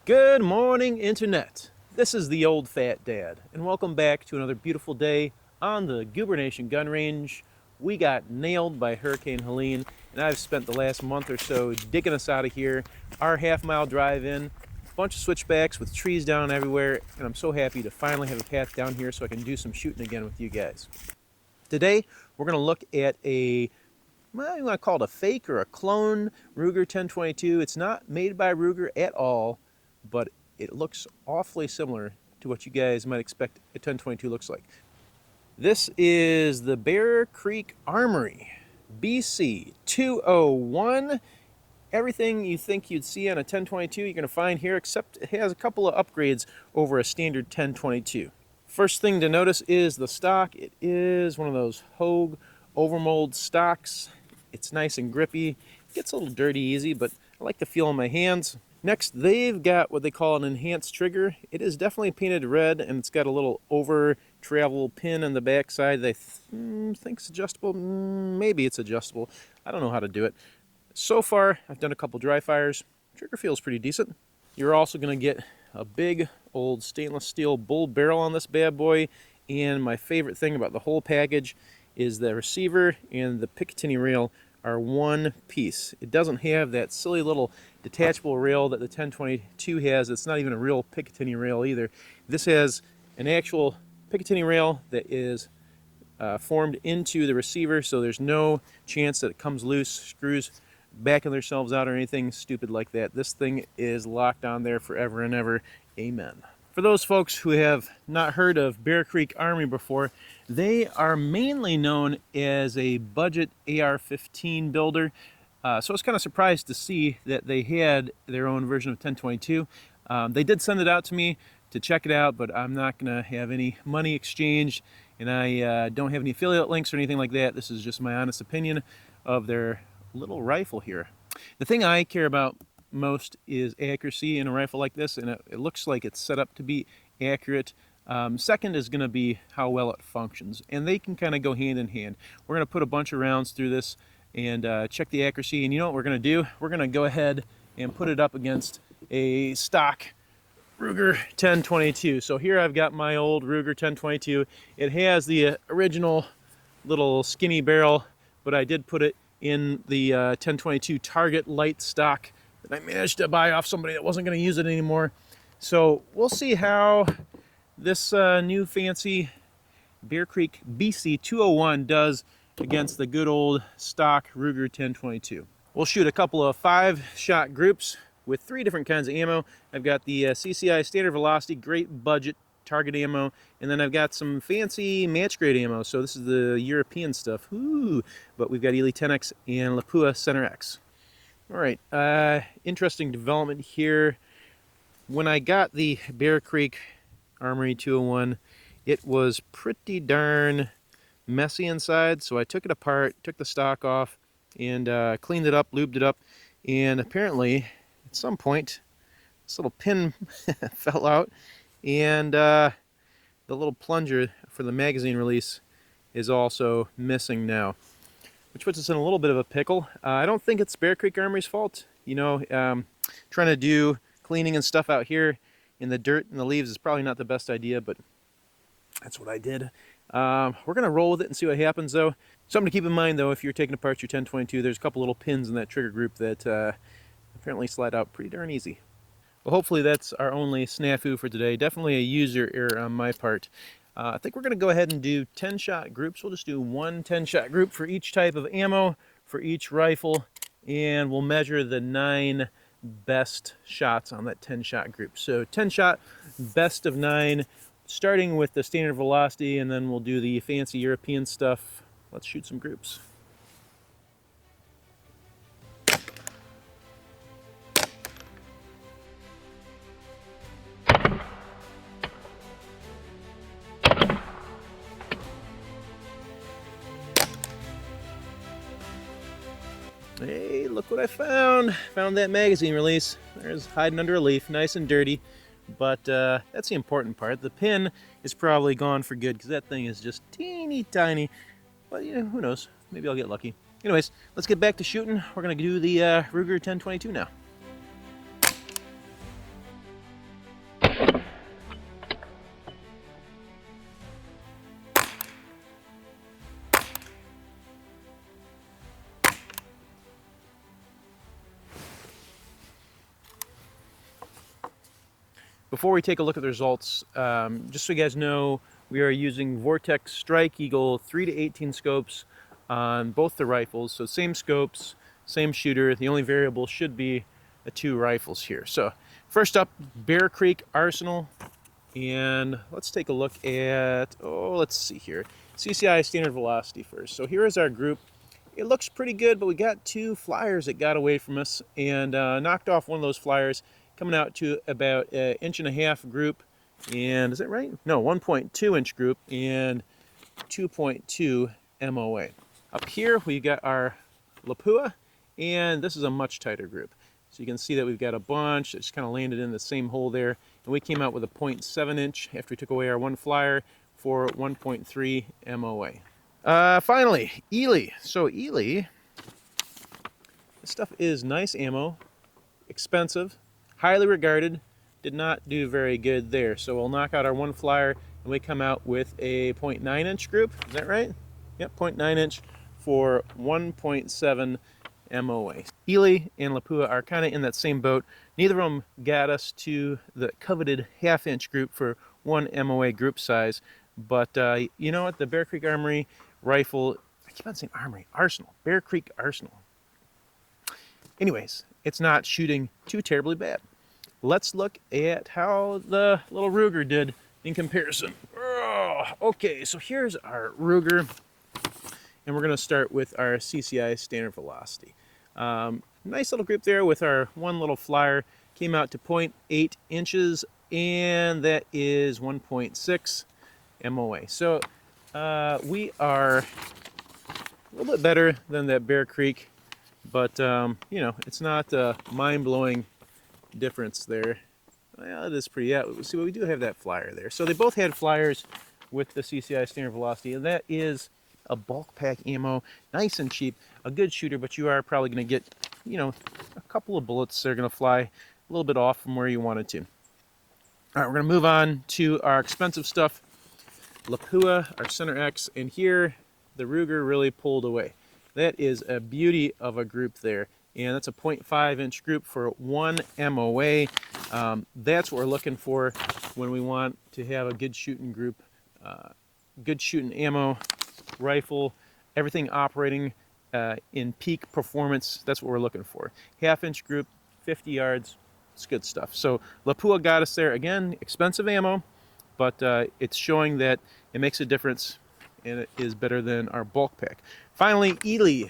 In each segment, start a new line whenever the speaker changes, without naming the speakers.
Good morning, Internet. This is the Old Fat Dad, and welcome back to another beautiful day on the Goober Nation gun range. We got nailed by Hurricane Helene, and I've spent the last month or so digging us out of here. Our half-mile drive in, a bunch of switchbacks with trees down everywhere, and I'm so happy to finally have a path down here so I can do some shooting again with you guys. Today, we're going to look at well, you want to call it a fake or a clone Ruger 1022. It's not made by Ruger at all, but it looks awfully similar to what you guys might expect a 1022 looks like. This is the Bear Creek Armory BC 201. Everything you think you'd see on a 1022 you're going to find here, except it has a couple of upgrades over a standard 1022. First thing to notice is the stock. It is one of those Hogue overmold stocks. It's nice and grippy. It gets a little dirty easy, but I like the feel in my hands. Next, they've got what they call an enhanced trigger. It is definitely painted red, and it's got a little over travel pin on the back side that I think's adjustable. Maybe it's adjustable. I don't know how to do it. So far, I've done a couple dry fires. Trigger feels pretty decent. You're also going to get a big old stainless steel bull barrel on this bad boy, and my favorite thing about the whole package is the receiver and the Picatinny rail are one piece. It doesn't have that silly little detachable rail that the 1022 has. It's not even a real Picatinny rail either. This has an actual Picatinny rail that is formed into the receiver, so there's no chance that it comes loose, screws backing themselves out or anything stupid like that. This thing is locked on there forever and ever. Amen. For those folks who have not heard of Bear Creek Armory before, they are mainly known as a budget AR-15 builder. So I was kind of surprised to see that they had their own version of 1022. They did send it out to me to check it out, but I'm not going to have any money exchanged, and I don't have any affiliate links or anything like that. This is just my honest opinion of their little rifle here. The thing I care about most is accuracy in a rifle like this, and it looks like it's set up to be accurate. Second is going to be how well it functions, and they can kind of go hand in hand. We're going to put a bunch of rounds through this and check the accuracy, and you know what we're going to do? We're going to go ahead and put it up against a stock Ruger 1022. So here I've got my old Ruger 1022. It has the original little skinny barrel, but I did put it in the 1022 Target light stock that I managed to buy off somebody that wasn't going to use it anymore. So we'll see how this new fancy Bear Creek BC 201 does against the good old stock Ruger 1022. We'll shoot a couple of 5-shot groups with 3 different kinds of ammo. I've got the CCI Standard Velocity, great budget target ammo, and then I've got some fancy match grade ammo. So this is the European stuff. Ooh, but we've got Ely 10X and Lapua Center X. All right, interesting development here. When I got the Bear Creek Armory 201, it was pretty darn messy inside, so I took it apart, took the stock off, and cleaned it up, lubed it up, and apparently at some point this little pin fell out, and the little plunger for the magazine release is also missing now, which puts us in a little bit of a pickle. I don't think it's Bear Creek Armory's fault. You know, trying to do cleaning and stuff out here in the dirt and the leaves is probably not the best idea, but that's what I did. We're going to roll with it and see what happens, though. Something to keep in mind, though, if you're taking apart your 1022, there's a couple little pins in that trigger group that apparently slide out pretty darn easy. Well, hopefully that's our only snafu for today. Definitely a user error on my part. I think we're going to go ahead and do 10-shot groups. We'll just do one 10-shot group for each type of ammo, for each rifle, and we'll measure the 9 best shots on that 10-shot group. So 10-shot, best of 9, starting with the Standard Velocity, and then we'll do the fancy European stuff. Let's shoot some groups. Hey, look what I found. Found that magazine release. There's hiding under a leaf, nice and dirty. But that's the important part. The pin is probably gone for good because that thing is just teeny tiny. But you know, who knows? Maybe I'll get lucky. Anyways, let's get back to shooting. We're gonna do the Ruger 1022 now. Before we take a look at the results, just so you guys know, we are using Vortex Strike Eagle 3 to 18 scopes on both the rifles. So same scopes, same shooter. The only variable should be the two rifles here. So first up, Bear Creek Arsenal. And let's take a look at, let's see here. CCI standard velocity first. So here is our group. It looks pretty good, but we got two flyers that got away from us and knocked off one of those flyers, coming out to about an 1.5 inch group. And is that right? No, 1.2 inch group and 2.2 MOA. Up here, we got our Lapua, and this is a much tighter group. So you can see that we've got a bunch that just kind of landed in the same hole there. And we came out with a 0.7 inch after we took away our one flyer for 1.3 MOA. Finally, Ely. So Ely, this stuff is nice ammo, expensive, highly regarded, did not do very good there. So we'll knock out our one flyer and we come out with a 0.9 inch group. Is that right? Yep, 0.9 inch for 1.7 MOA. Ely and Lapua are kind of in that same boat. Neither of them got us to the coveted 1/2 inch group for 1 MOA group size. But you know what? The Bear Creek Armory rifle, I keep on saying Armory, Arsenal, Bear Creek Arsenal. Anyways, it's not shooting too terribly bad. Let's look at how the little Ruger did in comparison. Okay, so here's our Ruger, and we're going to start with our CCI standard velocity. Nice little group there with our one little flyer. Came out to 0.8 inches, and that is 1.6 MOA. So we are a little bit better than that Bear Creek, but you know, it's not a mind-blowing difference there. Well, it is pretty, yeah, see, we do have that flyer there. So they both had flyers with the CCI standard velocity, and that is a bulk pack ammo, nice and cheap, a good shooter, but you are probably going to get, you know, a couple of bullets that are going to fly a little bit off from where you wanted to. All right, we're going to move on to our expensive stuff. Lapua, our Center X, and here the Ruger really pulled away. That is a beauty of a group there, and that's a 0.5 inch group for 1 MOA. That's what we're looking for when we want to have a good shooting group, good shooting ammo, rifle, everything operating in peak performance. That's what we're looking for. 1/2 inch group, 50 yards, it's good stuff. So Lapua got us there. Again, expensive ammo, but it's showing that it makes a difference and it is better than our bulk pack. Finally, Ely.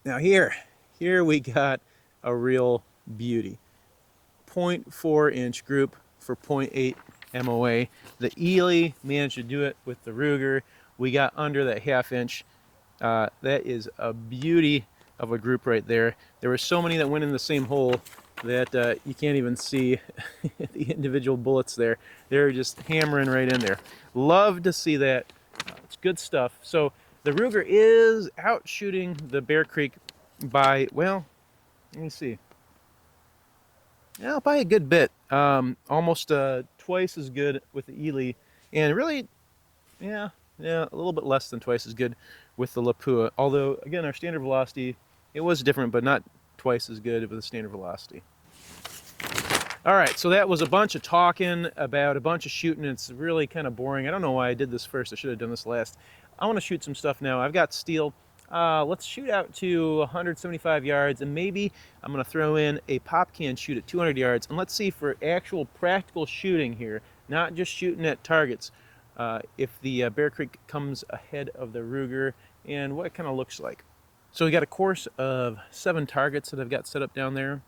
Now here we got a real beauty. 0.4 inch group for 0.8 MOA. The Ely managed to do it with the Ruger. We got under that 1/2 inch. That is a beauty of a group right there. There were so many that went in the same hole that you can't even see the individual bullets there. They're just hammering right in there. Love to see that. It's good stuff. So the Ruger is out shooting the Bear Creek by, well, let me see. Yeah, by a good bit. Almost twice as good with the Ely, and really, yeah, a little bit less than twice as good with the Lapua. Although, again, our standard velocity, it was different, but not twice as good with the standard velocity. All right, so that was a bunch of talking about a bunch of shooting. It's really kind of boring. I don't know why I did this first. I should have done this last. I want to shoot some stuff now. I've got steel. Let's shoot out to 175 yards, and maybe I'm going to throw in a pop can shoot at 200 yards. And let's see, for actual practical shooting here, not just shooting at targets, if the Bear Creek comes ahead of the Ruger and what it kind of looks like. So we got a course of 7 targets that I've got set up down there,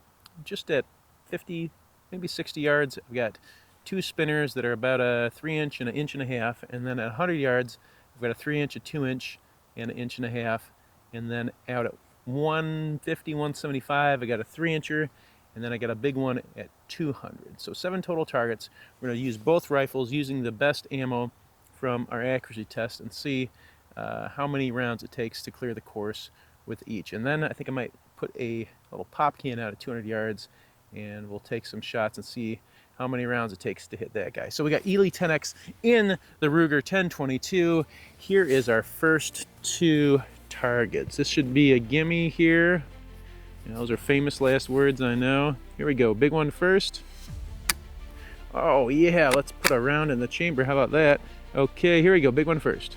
just at 50, maybe 60 yards. I've got 2 spinners that are about a 3 inch and an 1.5 inches, and then at 100 yards, I've got a 3 inch, a 2 inch, and an 1.5 inches, and then out at 150, 175, I got a 3 incher, and then I got a big one at 200. So 7 total targets. We're going to use both rifles using the best ammo from our accuracy test and see how many rounds it takes to clear the course with each. And then I think I might put a little pop can out at 200 yards, and we'll take some shots and see how many rounds it takes to hit that guy. So we got Ely 10X in the Ruger 1022. Here is our first 2 targets. This should be a gimme here. You know, those are famous last words, I know. Here we go. Big one first. Oh yeah, let's put a round in the chamber. How about that? Okay, here we go. Big one first.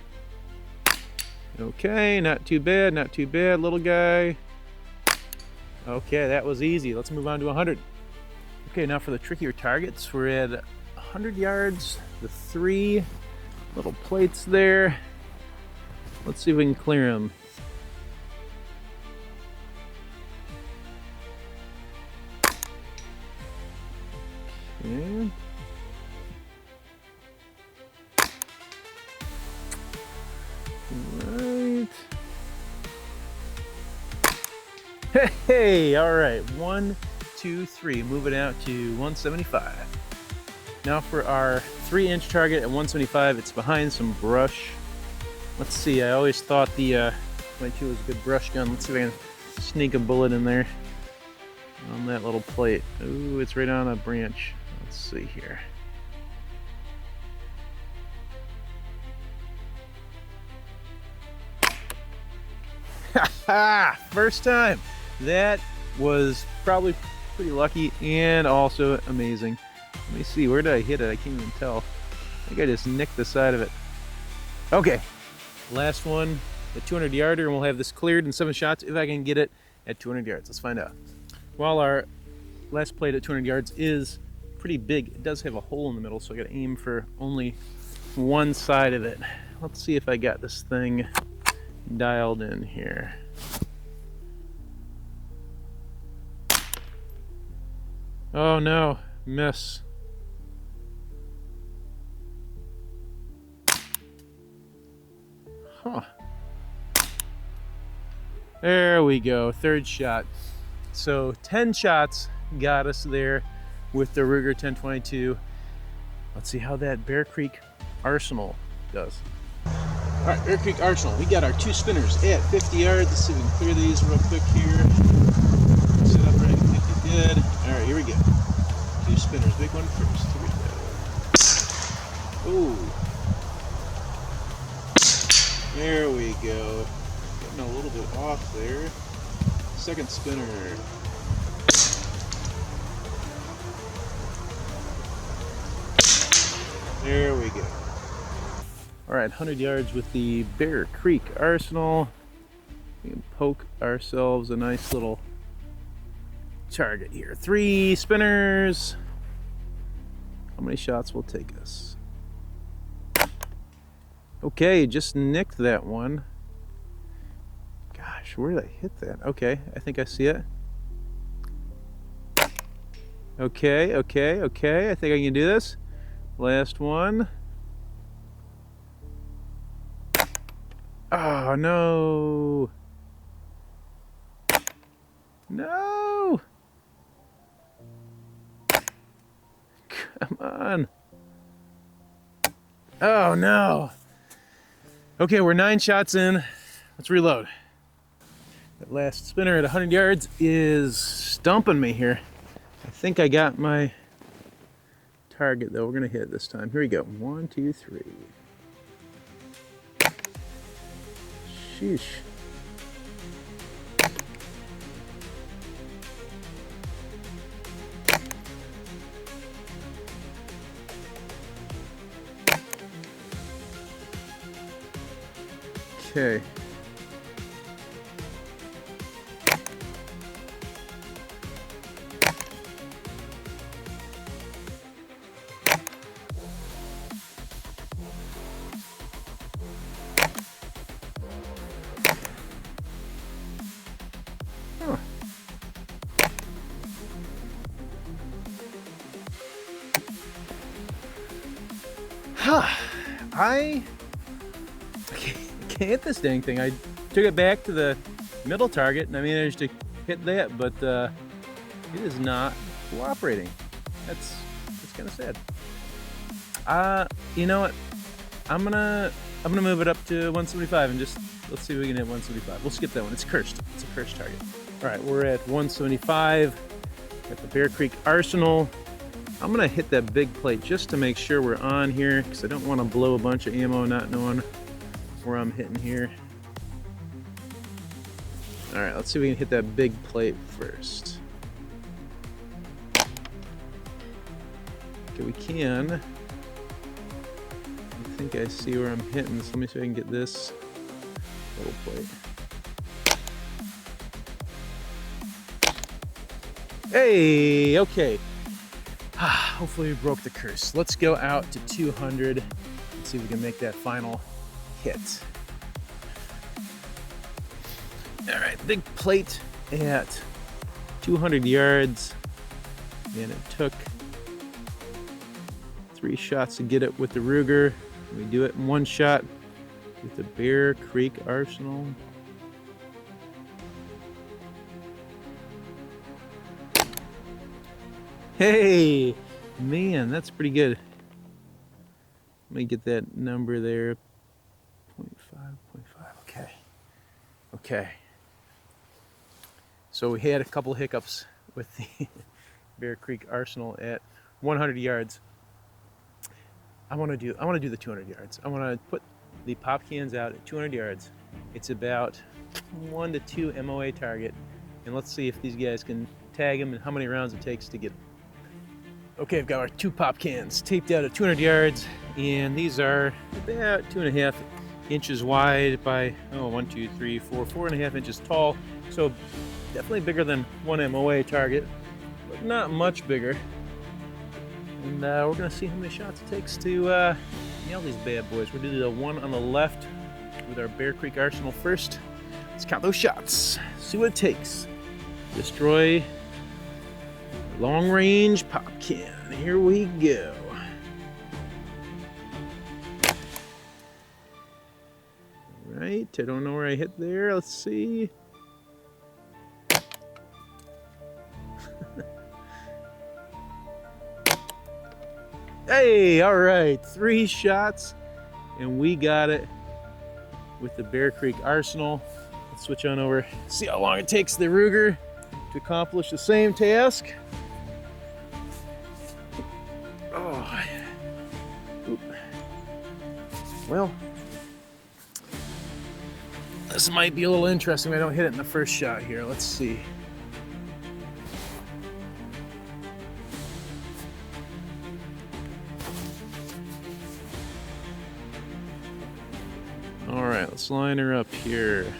Okay, not too bad, not too bad, little guy. Okay, that was easy. Let's move on to 100. Okay, now for the trickier targets, we're at 100 yards, the 3 little plates there. Let's see if we can clear them. Okay. Right. Hey, all right, 1, 2, 3, move it out to 175. Now for our 3-inch target at 175, it's behind some brush. Let's see, I always thought the 22 was a good brush gun. Let's see if I can sneak a bullet in there on that little plate. Ooh, it's right on a branch. Let's see here. Ha! First time. That was probably pretty lucky and also amazing. Let me see, where did I hit it? I can't even tell. I think I just nicked the side of it. Okay, last one, the 200 yarder, and we'll have this cleared in 7 shots if I can get it at 200 yards. Let's find out. While our last plate at 200 yards is pretty big, it does have a hole in the middle, so I gotta aim for only one side of it. Let's see if I got this thing dialed in here. Oh no, miss. Huh. There we go, 3rd shot. So 10 shots got us there with the Ruger 1022. Let's see how that Bear Creek Arsenal does. All right, Bear Creek Arsenal, we got our 2 spinners at 50 yards. Let's see if we can clear these real quick here. Set up right, 50 good. All right, here we go. 2 spinners, big one first. Here we go. Ooh. There we go. Getting a little bit off there. 2nd spinner. There we go. All right, 100 yards with the Bear Creek Arsenal. We can poke ourselves a nice little target here. 3 spinners. How many shots will take us? Okay, just nicked that one. Gosh, where did I hit that? Okay, I think I see it. Okay, okay, okay. I think I can do this. Last one. Oh, no. No. Come on. Oh, no. Okay, we're 9 shots in. Let's reload. That last spinner at 100 yards is stumping me here. I think I got my target, though. We're going to hit it this time. Here we go. 1, 2, 3. Sheesh. Okay. Huh. I can't hit this dang thing. I took it back to the middle target and I managed to hit that, but it is not cooperating. That's kind of sad. You know what? I'm gonna move it up to 175 and just let's see if we can hit 175. We'll skip that one. It's cursed. It's a cursed target. All right, we're at 175 at the Bear Creek Arsenal. I'm gonna hit that big plate just to make sure we're on here because I don't want to blow a bunch of ammo not knowing where I'm hitting here. All right, let's see if we can hit that big plate first. Okay, we can. I think I see where I'm hitting, so let me see if I can get this little plate. Hey, okay. Hopefully we broke the curse. Let's go out to 200 and see if we can make that final hit. All right, big plate at 200 yards, and it took 3 shots to get it with the Ruger. We do it in 1 shot with the Bear Creek Arsenal. Hey, man, that's pretty good. Let me get that number there. 0.5, okay. Okay. So we had a couple hiccups with the Bear Creek Arsenal at 100 yards. I want to do the 200 yards. I want to put the pop cans out at 200 yards. It's about 1 to 2 MOA target, and let's see if these guys can tag them and how many rounds it takes to get them. Okay, I've got our 2 pop cans taped out at 200 yards, and these are about 2.5 inches wide by 1, 2, 3, 4, 4.5 inches tall. So definitely bigger than 1 MOA target, but not much bigger. And we're gonna see how many shots it takes to nail these bad boys. We're gonna do the one on the left with our Bear Creek Arsenal first. Let's count those shots, see what it takes. Destroy long range pop can. Here we go. All right, I don't know where I hit there. Let's see. Hey, all right, 3 shots, and we got it with the Bear Creek Arsenal. Let's switch on over, see how long it takes the Ruger to accomplish the same task. Oh, oop. Well, this might be a little interesting. I don't hit it in the first shot here. Let's see. All right, let's line her up here.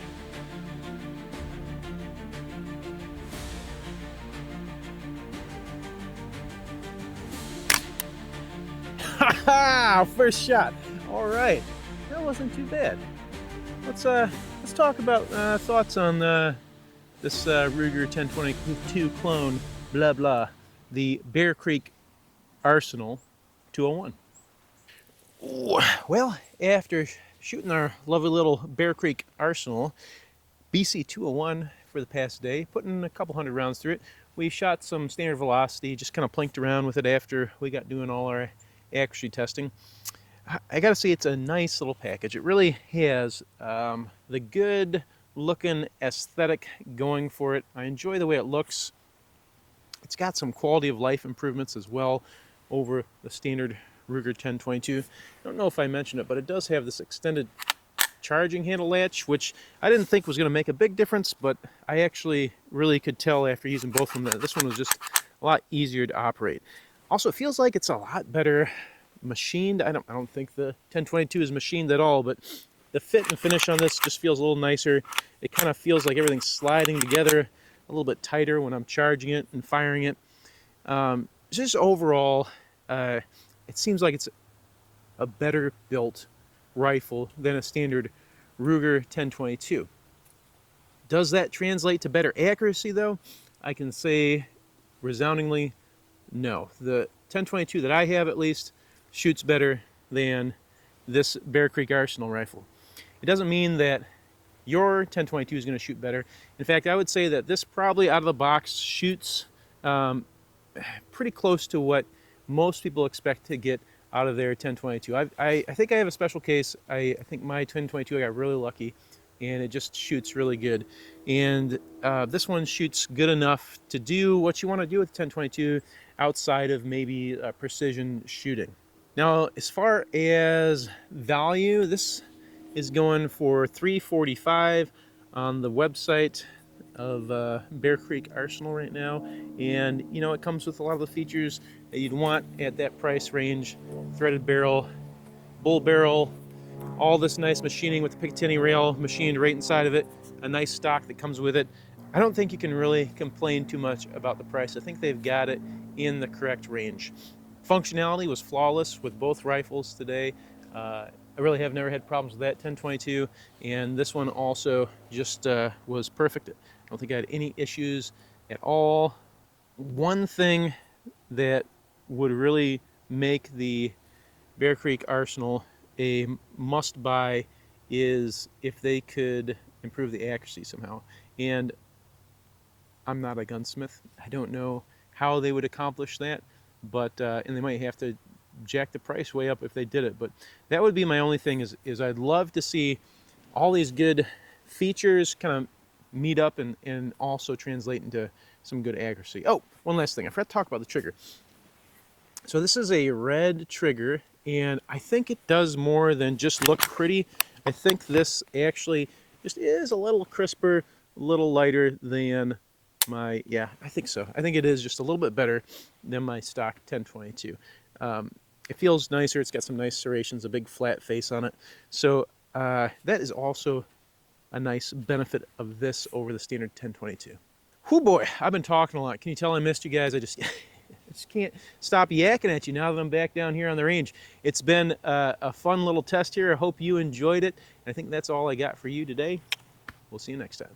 Ha! First shot. All right, that wasn't too bad. Let's talk about thoughts on this Ruger 1022 clone. Blah blah. The Bear Creek Arsenal 201. Ooh, well, after shooting our lovely little Bear Creek Arsenal BC 201 for the past day, putting a couple hundred rounds through it, we shot some standard velocity, just kind of plinked around with it after we got doing all our accuracy testing. I gotta say, it's a nice little package. It really has the good looking aesthetic going for it. I enjoy the way it looks. It's got some quality of life improvements as well over the standard Ruger 1022. I don't know if I mentioned it, but it does have this extended charging handle latch, which I didn't think was going to make a big difference, but I actually really could tell after using both of them that this one was just a lot easier to operate. Also, it feels like it's a lot better machined. I don't think the 1022 is machined at all, but the fit and finish on this just feels a little nicer. It kind of feels like everything's sliding together a little bit tighter when I'm charging it and firing it. Just overall, it seems like it's a better built rifle than a standard Ruger 1022. Does that translate to better accuracy though? I can say resoundingly no. The 1022 that I have, at least, shoots better than this Bear Creek Arsenal rifle. It doesn't mean that your 1022 is going to shoot better. In fact, I would say that this probably out of the box shoots pretty close to what most people expect to get out of their 1022. I think I have a special case. I think my 1022, I got really lucky, and it just shoots really good. And this one shoots good enough to do what you want to do with 1022 outside of maybe precision shooting. Now, as far as value, this is going for $345 on the website of Bear Creek Arsenal right now. And you know, it comes with a lot of the features that you'd want at that price range. Threaded barrel, bull barrel, all this nice machining with the Picatinny rail machined right inside of it, a nice stock that comes with it. I don't think you can really complain too much about the price. I think they've got it in the correct range. Functionality was flawless with both rifles today. I really have never had problems with that 1022, and this one also just was perfect. I don't think I had any issues at all. One thing that would really make the Bear Creek Arsenal a must-buy is if they could improve the accuracy somehow. And I'm not a gunsmith. I don't know how they would accomplish that, but and they might have to jack the price way up if they did it. But that would be my only thing is I'd love to see all these good features kind of meet up and also translate into some good accuracy. Oh, one last thing. I forgot to talk about the trigger. So this is a red trigger, and I think it does more than just look pretty. I think this actually just is a little crisper, a little lighter than my, yeah, I think so. I think it is just a little bit better than my stock 1022. It feels nicer. It's got some nice serrations, a big flat face on it. So that is also a nice benefit of this over the standard 1022. Whoo boy, I've been talking a lot. Can you tell I missed you guys? I just can't stop yakking at you now that I'm back down here on the range. It's been a fun little test here. I hope you enjoyed it. I think that's all I got for you today. We'll see you next time.